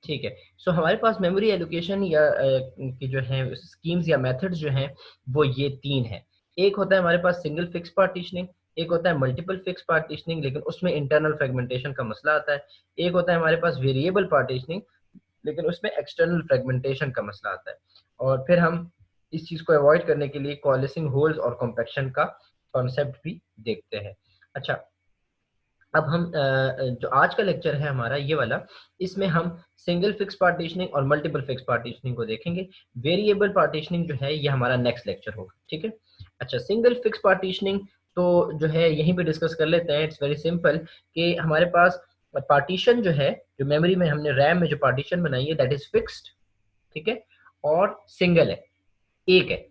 ठीक है। सो हमारे पास मेमोरी एलोकेशन या की जो है स्कीम्स या मेथड्स जो हैं वो ये 3 हैं। एक होता है हमारे पास सिंगल फिक्स पार्टीशनिंग, एक होता है मल्टीपल फिक्स पार्टीशनिंग लेकिन उसमें इंटरनल फ्रेगमेंटेशन का मसला आता है, एक होता है हमारे पास वेरिएबल पार्टीशनिंग लेकिन उसमें एक्सटर्नल फ्रेगमेंटेशन का मसला आता है। और फिर हम इस चीज़ को अवॉइड करने के लिए कोलेसिंग होल्स और कॉम्पैक्शन का कॉन्सेप्ट भी देखते हैं। अच्छा, अब हम जो आज का लेक्चर है हमारा ये वाला, इसमें हम सिंगल फिक्स पार्टीशनिंग और मल्टीपल फिक्स पार्टीशनिंग को देखेंगे। वेरिएबल पार्टीशनिंग जो है ये हमारा नेक्स्ट लेक्चर होगा, ठीक है। अच्छा, सिंगल फिक्स पार्टीशनिंग तो जो है यहीं पे डिस्कस कर लेते हैं। इट्स वेरी सिंपल कि हमारे पास पार्टीशन जो है, जो मेमोरी में हमने रैम में जो पार्टीशन बनाई है दैट इज फिक्स्ड, ठीक है, और सिंगल है, एक है।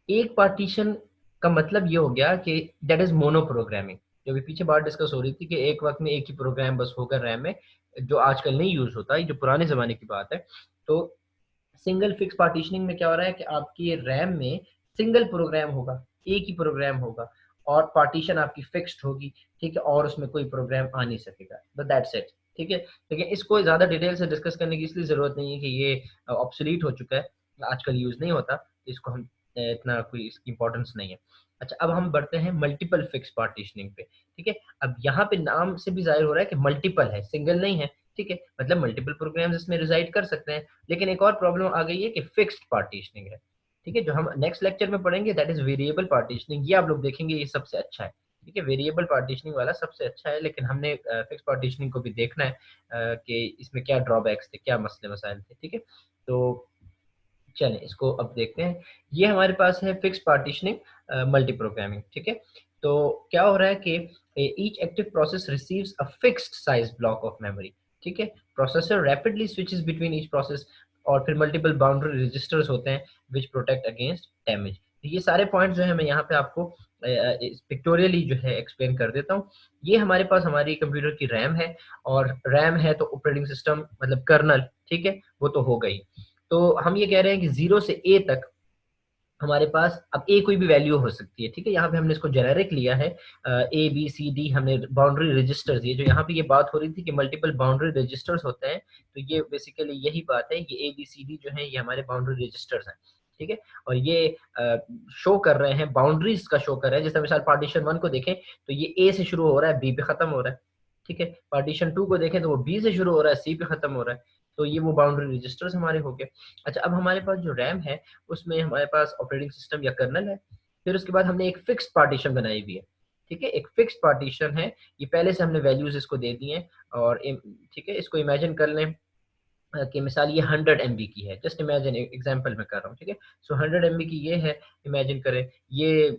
एक पार्टीशन का मतलब ये हो गया कि दैट इज मोनो प्रोग्रामिंग। जो भी पीछे बात डिस्कस हो रही थी कि एक वक्त में एक ही प्रोग्राम बस होगा रैम में, जो आजकल नहीं यूज होता, ये जो पुराने जमाने की बात है। तो सिंगल फिक्स पार्टीशनिंग में क्या हो रहा है कि आपकी रैम में सिंगल प्रोग्राम होगा, एक ही प्रोग्राम होगा, और पार्टीशन आपकी फिक्स्ड होगी, ठीक है, और उसमें कोई प्रोग्राम आ नहीं सकेगा, बट दैट्स इट, ठीक है। लेकिन इसको ज्यादा डिटेल से डिस्कस करने की इसलिए जरूरत नहीं है कि ये ऑब्सोलीट हो चुका है, आजकल यूज नहीं होता, इसको हम इतना कोई इसकी इंपॉर्टेंस नहीं है। अच्छा, अब हम बढ़ते हैं मल्टीपल फिक्स पार्टीशनिंग पे, ठीक है। अब यहाँ पे नाम से भी जाहिर हो रहा है कि मल्टीपल है, सिंगल नहीं है, ठीक है, मतलब मल्टीपल प्रोग्राम्स इसमें रिजाइड कर सकते हैं। लेकिन एक और प्रॉब्लम आ गई है कि फिक्स्ड पार्टीशनिंग है, ठीक है, जो हम नेक्स्ट लेक्चर में पढ़ेंगे दैट इज वेरिएबल पार्टीशनिंग। ये आप लोग देखेंगे ये सबसे अच्छा है, ठीक है, वेरिएबल पार्टीशनिंग वाला सबसे अच्छा है। लेकिन हमने फिक्स पार्टीशनिंग को भी देखना है कि इसमें क्या ड्रॉबैक्स थे, क्या मसले मसाइल थे, ठीक है। तो चलें इसको अब देखते हैं। ये हमारे पास है फिक्स पार्टीशनिंग मल्टी प्रोग्रामिंग, ठीक है। तो क्या हो रहा है कि each active process receives a fixed size block of memory, ठीक है। Processor rapidly switches between each process, और फिर मल्टीपल बाउंड्री रजिस्टर्स होते हैं विच प्रोटेक्ट अगेंस्ट डैमेज। तो ये सारे पॉइंट्स जो है मैं यहाँ पे आपको पिक्टोरियली जो है एक्सप्लेन कर देता हूँ। ये हमारे पास हमारी कंप्यूटर की रैम है, और रैम है तो ऑपरेटिंग सिस्टम मतलब कर्नल, ठीक है, वो तो हो गई। तो हम ये कह रहे हैं कि 0 से ए तक हमारे पास अब ए कोई भी वैल्यू हो सकती है, ठीक है। यहाँ पे हमने इसको जेनेरिक लिया है, ए बी सी डी, हमने बाउंड्री रजिस्टर्स दिए। जो यहाँ पे ये बात हो रही थी कि मल्टीपल बाउंड्री रजिस्टर्स होते हैं, तो ये बेसिकली यही बात है। ये ए बी सी डी जो है ये हमारे बाउंड्री रजिस्टर्स हैं, ठीक है। और ये शो कर रहे हैं, बाउंड्रीज का शो कर रहे हैं। जैसे मिसाल पार्टीशन 1 को देखें तो ये ए से शुरू हो रहा है, बी पे खत्म हो रहा है, ठीक है। पार्टीशन 2 को देखें तो वो बी से शुरू हो रहा है, सी पे खत्म हो रहा है। तो ये वो बाउंड्री रजिस्टर्स हमारे हो गए। अच्छा, अब हमारे पास जो रैम है उसमें हमारे पास ऑपरेटिंग सिस्टम या कर्नल है। फिर उसके बाद हमने एक फिक्स्ड पार्टीशन बनाई हुई है, ठीक है, एक फिक्स्ड पार्टीशन है। ये पहले से हमने वैल्यूज इसको दे दी हैं। और ठीक है, इसको इमेजिन कर लें कि मिसाल ये 100 MB की है, जस्ट इमेजिन, एग्जांपल में कर रहा हूँ, ठीक है। सो 100 MB की ये है, इमेजिन करें। ये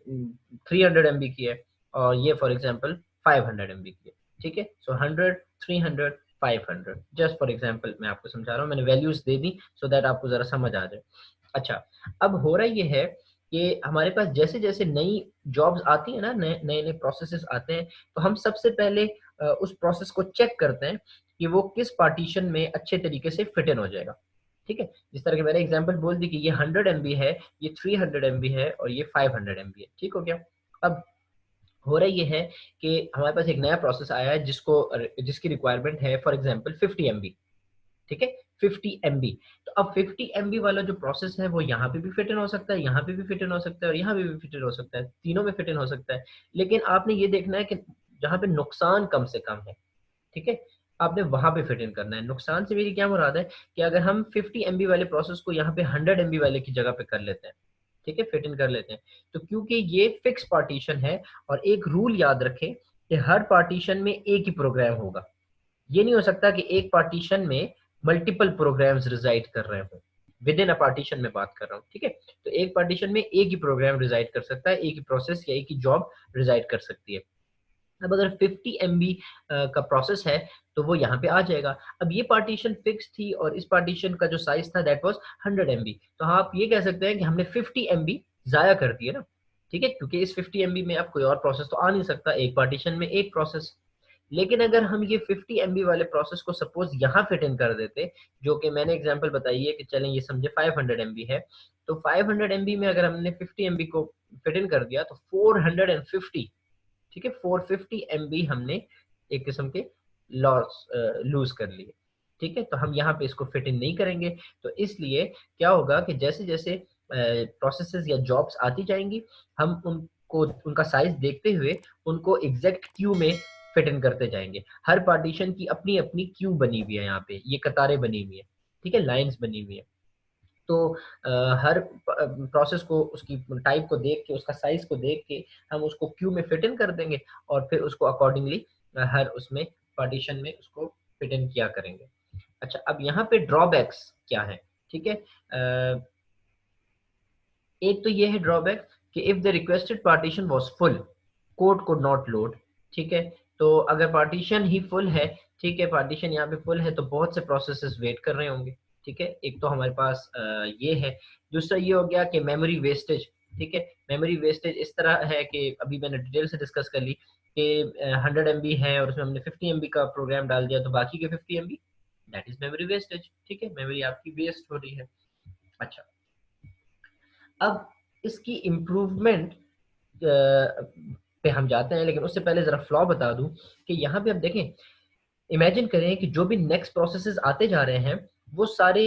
300 MB की है, और ये फॉर एग्जांपल 500 MB की है, ठीक है। सो 100, 300, 500, जस्ट फॉर एग्जांपल मैं आपको समझा रहा हूँ, मैंने values they the so that आपको जरा समझ आ जाए। अच्छा, अब हो रहा ये है कि हमारे पास जैसे जैसे नई जॉब्स आती है ना, नए नए नए प्रोसेसेस आते हैं, तो हम सबसे पहले उस प्रोसेस को चेक करते हैं कि वो किस पार्टीशन में अच्छे तरीके से फिट इन हो जाएगा, ठीक है। जिस तरह की मैंने एग्जांपल बोल दी कि ये 100 MB है, ये 300 MB है, और ये 500 MB है, ठीक हो गया। अब हो रहा ये है कि हमारे पास एक नया प्रोसेस आया है जिसकी रिक्वायरमेंट है फॉर एग्जांपल 50 MB, ठीक है, 50 MB। तो अब 50 MB वाला जो प्रोसेस है वो यहाँ पे भी फिट इन हो सकता है, यहाँ पे भी फिट इन हो सकता है, और यहाँ पे भी फिट इन हो सकता है, तीनों में फिट इन हो सकता है। लेकिन आपने ये देखना है कि जहाँ पे नुकसान कम से कम है, ठीक है, आपने वहां पे फिट इन करना है। नुकसान से मेरी क्या मुराद है कि अगर हम 50 MB वाले प्रोसेस को यहाँ पे 100 MB वाले की जगह पे कर लेते हैं, ठीक है, फिट इन कर लेते हैं, तो क्योंकि ये फिक्स पार्टीशन है, और एक रूल याद रखें कि हर पार्टीशन में एक ही प्रोग्राम होगा। ये नहीं हो सकता कि एक पार्टीशन में मल्टीपल प्रोग्राम्स रिजाइड कर रहे हों। विद इन अ पार्टीशन में बात कर रहा हूँ, ठीक है। तो एक पार्टीशन में एक ही प्रोग्राम रिजाइड कर सकता है, एक ही प्रोसेस या एक ही जॉब रिजाइड कर सकती है। अब अगर 50 MB का प्रोसेस है तो वो यहाँ पे आ जाएगा। अब ये पार्टीशन फिक्स थी, और इस पार्टीशन का जो साइज था दैट वाज 100 MB। तो आप ये कह सकते हैं कि हमने 50 MB जाया कर दिया ना, ठीक है, क्योंकि इस 50 MB में अब कोई और प्रोसेस तो आ नहीं सकता, एक पार्टीशन में एक प्रोसेस। लेकिन अगर हम ये 50 MB वाले प्रोसेस को सपोज यहाँ फिट इन कर देते, जो कि मैंने एग्जांपल बताई है कि चलें ये समझे 500 MB है, तो 500 MB में अगर हमने 50 MB को फिट इन कर दिया तो 450, ठीक है, 450 MB हमने एक किस्म के लॉस लूज कर लिए, ठीक है, तो हम यहाँ पे इसको फिट इन नहीं करेंगे। तो इसलिए क्या होगा कि जैसे जैसे प्रोसेसेस या जॉब्स आती जाएंगी, हम उनको उनका साइज देखते हुए उनको एग्जैक्ट क्यू में फिट इन करते जाएंगे। हर पार्टीशन की अपनी अपनी क्यू बनी हुई है, यहाँ पे ये कतारें बनी हुई है, ठीक है, लाइंस बनी हुई है। तो हर प्रोसेस को उसकी टाइप को देख के, उसका साइज को देख के हम उसको क्यू में फिट इन कर देंगे और फिर उसको अकॉर्डिंगली हर उसमें पार्टीशन में उसको फिट इन किया करेंगे। अच्छा, अब यहाँ पे ड्रॉबैक्स क्या है, ठीक है। एक तो ये है ड्रॉबैक कि if the requested partition was full, code could not load, ठीक है। तो अगर पार्टीशन ही फुल है, ठीक है, पार्टीशन यहाँ पे फुल है, तो बहुत से प्रोसेसेस वेट कर रहे होंगे, ठीक है। एक तो हमारे पास ये है। दूसरा ये हो गया कि मेमोरी वेस्टेज, ठीक है। मेमोरी वेस्टेज इस तरह है कि अभी मैंने डिटेल से डिस्कस कर ली कि 100 MB है और उसमें हमने 50 MB का प्रोग्राम डाल दिया, तो बाकी के 50 MB, that is memory wastage, ठीक है, मेमोरी आपकी वेस्ट हो रही है। अच्छा, अब इसकी इम्प्रूवमेंट पे हम जाते हैं, लेकिन उससे पहले जरा फ्लॉ बता दूं कि यहाँ पे आप देखें, इमेजिन करें कि जो भी नेक्स्ट प्रोसेसेस आते जा रहे हैं वो सारे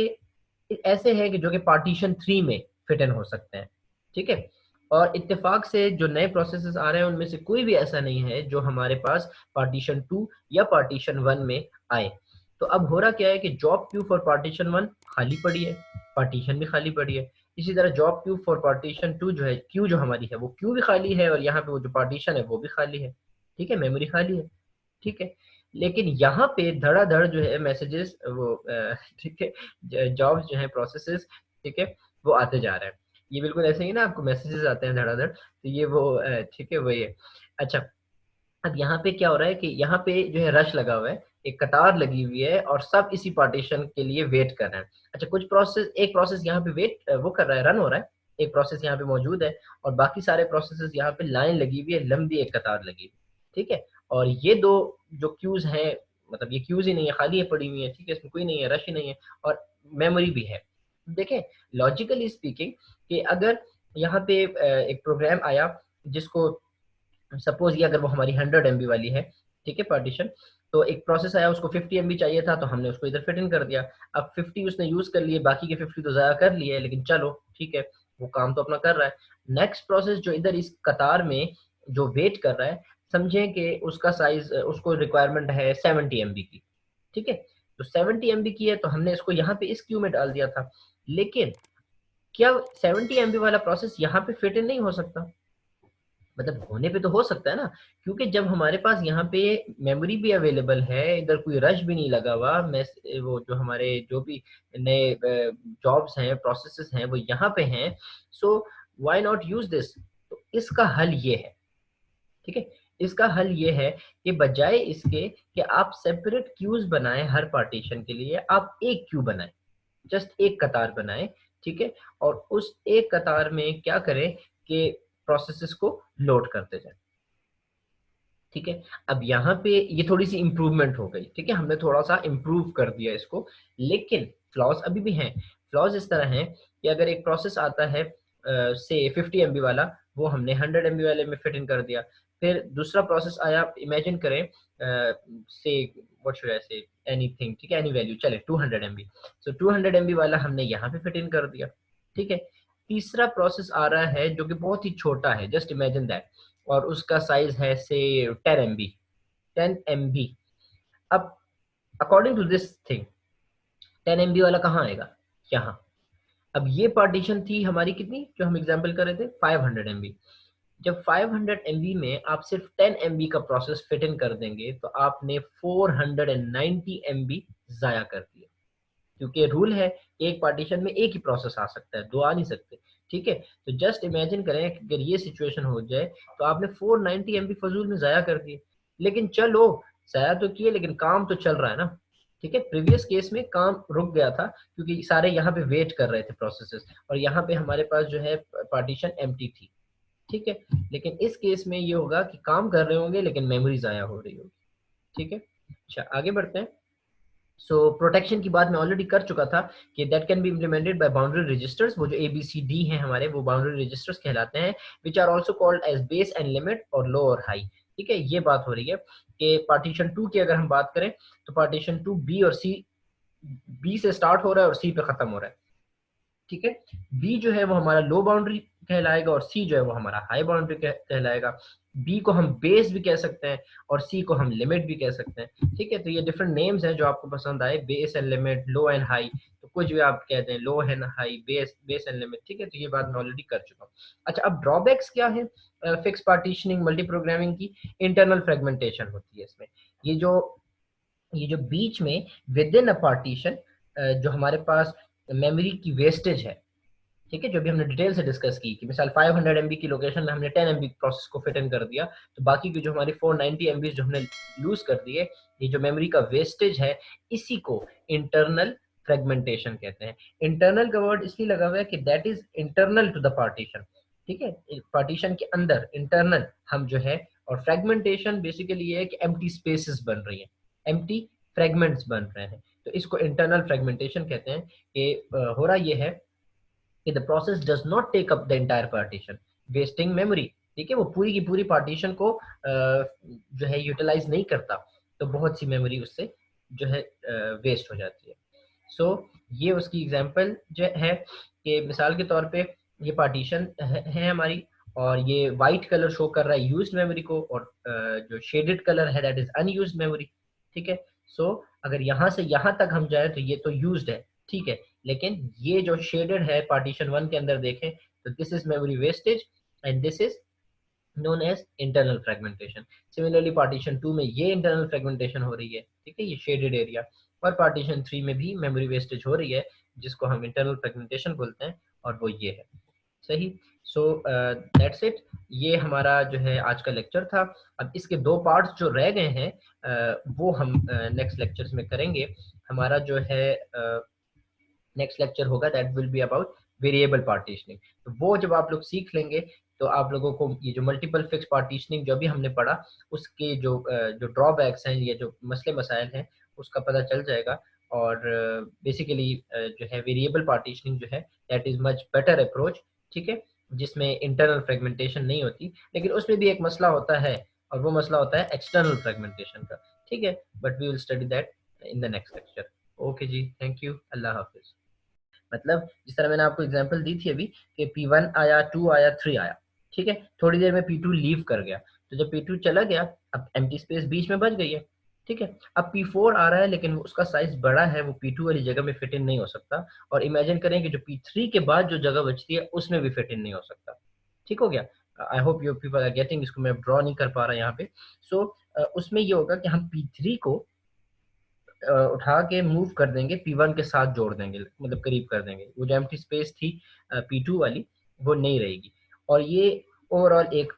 ऐसे हैं कि जो कि पार्टीशन 3 में फिट इन हो सकते हैं, ठीक है। और इत्तेफाक से जो नए प्रोसेसेस आ रहे हैं उनमें से कोई भी ऐसा नहीं है जो हमारे पास पार्टीशन 2 या पार्टीशन 1 में आए। तो अब हो रहा क्या है कि जॉब क्यू फॉर पार्टीशन 1 खाली पड़ी है, पार्टीशन भी खाली पड़ी है। इसी तरह जॉब क्यू फॉर पार्टीशन 2 जो है, क्यू जो हमारी है वो क्यू भी खाली है, और यहाँ पे वो जो पार्टीशन है वो भी खाली है, ठीक है, मेमोरी खाली है, ठीक है। लेकिन यहाँ पे धड़ाधड़ जो है मैसेजेस वो ठीक है, जॉब्स जो है, प्रोसेसेस, ठीक है, वो आते जा रहे हैं। ये बिल्कुल ऐसे ही ना, आपको मैसेजेस आते हैं धड़ाधड़, तो ये वो ठीक है, वही है। अच्छा, अब यहाँ पे क्या हो रहा है कि यहाँ पे जो है रश लगा हुआ है, एक कतार लगी हुई है और सब इसी पार्टीशन के लिए वेट कर रहे हैं। अच्छा, कुछ प्रोसेस, एक प्रोसेस यहाँ पे वेट वो कर रहा है, रन हो रहा है, एक प्रोसेस यहाँ पे मौजूद है, और बाकी सारे प्रोसेसेस यहाँ पे लाइन लगी हुई है, लंबी एक कतार लगी हुई है, ठीक है। और ये दो जो क्यूज हैं, मतलब ये क्यूज ही नहीं है, खाली है, पड़ी हुई है, ठीक है, इसमें कोई नहीं है, रश ही नहीं है, और मेमोरी भी है। देखें, लॉजिकली स्पीकिंग कि अगर यहाँ पे एक प्रोग्राम आया जिसको, सपोज ये अगर वो हमारी 100 MB वाली है, ठीक है, पार्टीशन, तो एक प्रोसेस आया उसको 50 MB चाहिए था, तो हमने उसको इधर फिट इन कर दिया। अब 50 उसने यूज कर लिए, बाकी के 50 तो ज़ाया कर लिए, लेकिन चलो ठीक है, वो काम तो अपना कर रहा है। नेक्स्ट प्रोसेस जो इधर इस कतार में जो वेट कर रहा है, समझें कि उसका साइज, उसको रिक्वायरमेंट है 70 MB की, ठीक है। तो 70 MB की है, तो हमने इसको यहाँ पे इस क्यू में डाल दिया था। लेकिन क्या 70 MB वाला प्रोसेस यहाँ पे फिट इन नहीं हो सकता? मतलब होने पे तो हो सकता है ना, क्योंकि जब हमारे पास यहाँ पे मेमोरी भी अवेलेबल है, इधर कोई रश भी नहीं लगा हुआ, वो जो हमारे जो भी नए जॉब्स हैं, प्रोसेसेस हैं, वो यहाँ पे हैं, so why not use this. तो इसका हल ये है, ठीक है, इसका हल ये है कि बजाय इसके कि आप सेपरेट क्यूज बनाएं हर पार्टीशन के लिए, आप एक क्यू बनाएं, जस्ट एक कतार बनाएं, ठीक है। और उस एक कतार में क्या करें कि प्रोसेसेस को लोड करते जाएं, ठीक है। अब यहाँ पे ये थोड़ी सी इंप्रूवमेंट हो गई, ठीक है, हमने थोड़ा सा इंप्रूव कर दिया इसको, लेकिन फ्लॉज अभी भी हैं। फ्लॉज इस तरह हैं कि अगर एक प्रोसेस आता है से 50 MB वाला, वो हमने 100 MB वाले में फिट इन कर दिया। फिर दूसरा प्रोसेस आया, इमेजिन करें से व्हाट शुड आई से, एनीथिंग, ठीक है, एनी वैल्यू चले, 200 MB, सो 200 MB वाला हमने यहाँ पे फिट इन कर दिया, ठीक है। तीसरा प्रोसेस आ रहा है जो कि बहुत ही छोटा है, जस्ट इमेजिन दैट, और उसका साइज है से 10 MB, 10 MB। अब according to this thing, 10 MB वाला कहाँ आएगा? यहाँ। अब ये पार्टीशन थी हमारी कितनी, जो हम एग्जाम्पल कर रहे थे, 500 MB। जब 500 MB में आप सिर्फ 10 MB का प्रोसेस फिट इन कर देंगे, तो आपने 490 MB जाया कर दिया, क्योंकि रूल है एक पार्टीशन में एक ही प्रोसेस आ सकता है, दो आ नहीं सकते, ठीक है। तो जस्ट इमेजिन करें कि अगर ये सिचुएशन हो जाए, तो आपने 490 MB फजूल में ज़ाया कर दिए। लेकिन चलो, ज़ाया तो किए, लेकिन काम तो चल रहा है ना, ठीक है। प्रीवियस केस में काम रुक गया था क्योंकि सारे यहाँ पे वेट कर रहे थे प्रोसेसेस, और यहाँ पे हमारे पास जो है पार्टीशन एम्प्टी थी, ठीक है। लेकिन इस केस में ये होगा कि काम कर रहे होंगे लेकिन मेमोरी ज़ाया हो रही होगी, ठीक है। अच्छा, आगे बढ़ते हैं। सो प्रोटेक्शन की बात मैं ऑलरेडी कर चुका था कि that can be implemented by boundary registers, वो जो ABCD हैं हमारे, वो बाउंड्री रजिस्टर्स कहलाते हैं, which are also called as base and limit और लो और हाई, ठीक है। ये बात हो रही है कि पार्टीशन 2 की अगर हम बात करें, तो पार्टीशन 2 B और C बी से स्टार्ट हो रहा है और सी पे खत्म हो रहा है, ठीक है। बी जो है वो हमारा लो बाउंड्री कहलाएगा और सी जो है वो हमारा हाई बाउंड्री कहलाएगा। बी को हम बेस भी कह सकते हैं और सी को हम लिमिट भी कह सकते हैं, ठीक है। तो ये डिफरेंट नेम्स हैं जो आपको पसंद आए, base and limit, low and high, तो कुछ भी आप कहते हैं, low and high, base and limit, ठीक है। तो ये बात मैं ऑलरेडी कर चुका हूँ। अच्छा, अब ड्रॉबैक्स क्या है फिक्स पार्टीशनिंग मल्टी प्रोग्रामिंग की? इंटरनल फ्रेगमेंटेशन होती है इसमें। ये जो बीच में विद इन अ पार्टीशन जो हमारे पास मेमोरी की वेस्टेज है, ठीक है, जो भी हमने डिटेल से डिस्कस की कि मिसाल 500 MB की लोकेशन में हमने 10 MB प्रोसेस को फिट इन कर दिया, तो बाकी की जो हमारी 490 MB जो हमने लूज कर दिए, ये जो मेमोरी का वेस्टेज है, इसी को इंटरनल फ्रेगमेंटेशन कहते हैं। इंटरनल का वर्ड इसलिए लगा हुआ है कि that is internal to the partition, ठीक है, पार्टीशन के अंदर इंटरनल हम जो है। और फ्रेगमेंटेशन बेसिकली ये है कि एम्प्टी स्पेसेस बन रही हैं, एम्प्टी फ्रेगमेंट्स बन रहे हैं, तो इसको इंटरनल फ्रेगमेंटेशन कहते हैं। कि हो रहा ये है कि the process does not take up the entire partition, wasting memory, ठीक है, वो पूरी की पूरी पार्टीशन को जो है यूटिलाइज नहीं करता, तो बहुत सी मेमोरी उससे जो है वेस्ट हो जाती है। सो ये उसकी एग्जांपल जो है कि मिसाल के तौर पे ये पार्टीशन है हमारी, और ये वाइट कलर शो कर रहा है यूज्ड मेमोरी को, और जो शेडेड कलर है दैट इज अनयूज्ड मेमोरी, ठीक है। सो अगर यहाँ से यहाँ तक हम जाए तो ये तो यूज्ड है, ठीक है, लेकिन ये जो शेडेड है पार्टीशन वन के अंदर देखें तो this is memory wastage and this is known as internal fragmentation. Similarly partition two में ये इंटरनल फ्रेगमेंटेशन हो रही है, ठीक है, ये शेडेड एरिया, और पार्टीशन थ्री में भी मेमोरी वेस्टेज हो रही है जिसको हम इंटरनल फ्रेगमेंटेशन बोलते हैं, और वो ये है। सही। सो दैट्स इट, ये हमारा जो है आज का लेक्चर था। अब इसके दो पार्ट्स जो रह गए हैं वो हम नेक्स्ट लेक्चर्स में करेंगे। हमारा जो है नेक्स्ट लेक्चर होगा that will be about variable partitioning. तो वो जब आप लोग सीख लेंगे तो आप लोगों को ये जो मल्टीपल फिक्स पार्टीशनिंग जो भी हमने पढ़ा उसके जो ड्रॉबैक्स हैं, ये जो मसले मसाइल हैं, उसका पता चल जाएगा। और बेसिकली जो है वेरिएबल पार्टीशनिंग जो है that is much better approach, ठीक है, जिसमें इंटरनल फ्रेगमेंटेशन नहीं होती, लेकिन उसमें भी एक मसला होता है, और वो मसला होता है एक्सटर्नल फ्रेगमेंटेशन का, ठीक है। But we will study that in the next lecture. Okay जी, थैंक यू, अल्लाह हाफिज। मतलब जिस तरह मैंने आपको एग्जांपल दी थी अभी कि P1 आया, 2 आया, 3 आया, ठीक है, थोड़ी देर में P2 लीव कर गया, तो जब P2 चला गया अब एम्प्टी स्पेस बीच में बच गई है, ठीक है। अब P4 आ रहा है लेकिन उसका साइज बड़ा है, वो P2 वाली जगह में फिट इन नहीं हो सकता, और इमेजिन करें कि जो P3 के बाद जो जगह बचती है उसमें भी फिट इन नहीं हो सकता, ठीक हो गया। I hope you people are getting, इसको मैं ड्रॉ नहीं कर पा रहा यहाँ पे। सो उसमें ये होगा कि हम P3 को उठा के मूव कर देंगे, P1 के साथ जोड़ देंगे, मतलब करीब कर देंगे, वो जो एम्प्टी स्पेस थी P2 वाली वो नहीं रहेगी, और ये ओवरऑल एक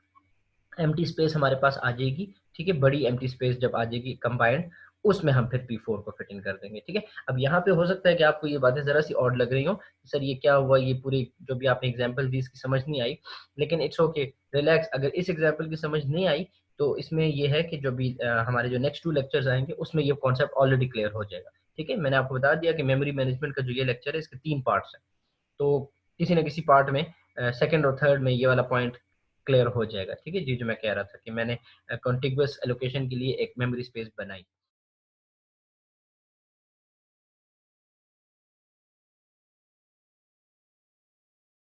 एम्प्टी स्पेस हमारे पास आ जाएगी, ठीक है, बड़ी एम्प्टी स्पेस जब आ जाएगी कंबाइंड, उसमें हम फिर P4 को फिट इन कर देंगे, ठीक है। अब यहाँ पे हो सकता है कि आपको ये बातें जरा सी ऑड लग रही हो, सर ये क्या हुआ, ये पूरी जो भी आपने एग्जांपल दी इसकी समझ नहीं आई, लेकिन इट्स ओके, रिलैक्स। अगर इस एग्जांपल की समझ नहीं आई तो इसमें ये है कि जो भी हमारे जो नेक्स्ट 2 लेक्चर्स आएंगे उसमें ये कॉन्सेप्ट ऑलरेडी क्लियर हो जाएगा, ठीक है। मैंने आपको बता दिया कि मेमोरी मैनेजमेंट का जो ये लेक्चर है इसके 3 पार्ट्स हैं, तो किसी न किसी पार्ट में सेकंड और थर्ड में ये वाला पॉइंट क्लियर हो जाएगा, ठीक है जी। जो मैं कह रहा था कि मैंने कॉन्टिगुअस एलोकेशन के लिए एक मेमोरी स्पेस बनाई।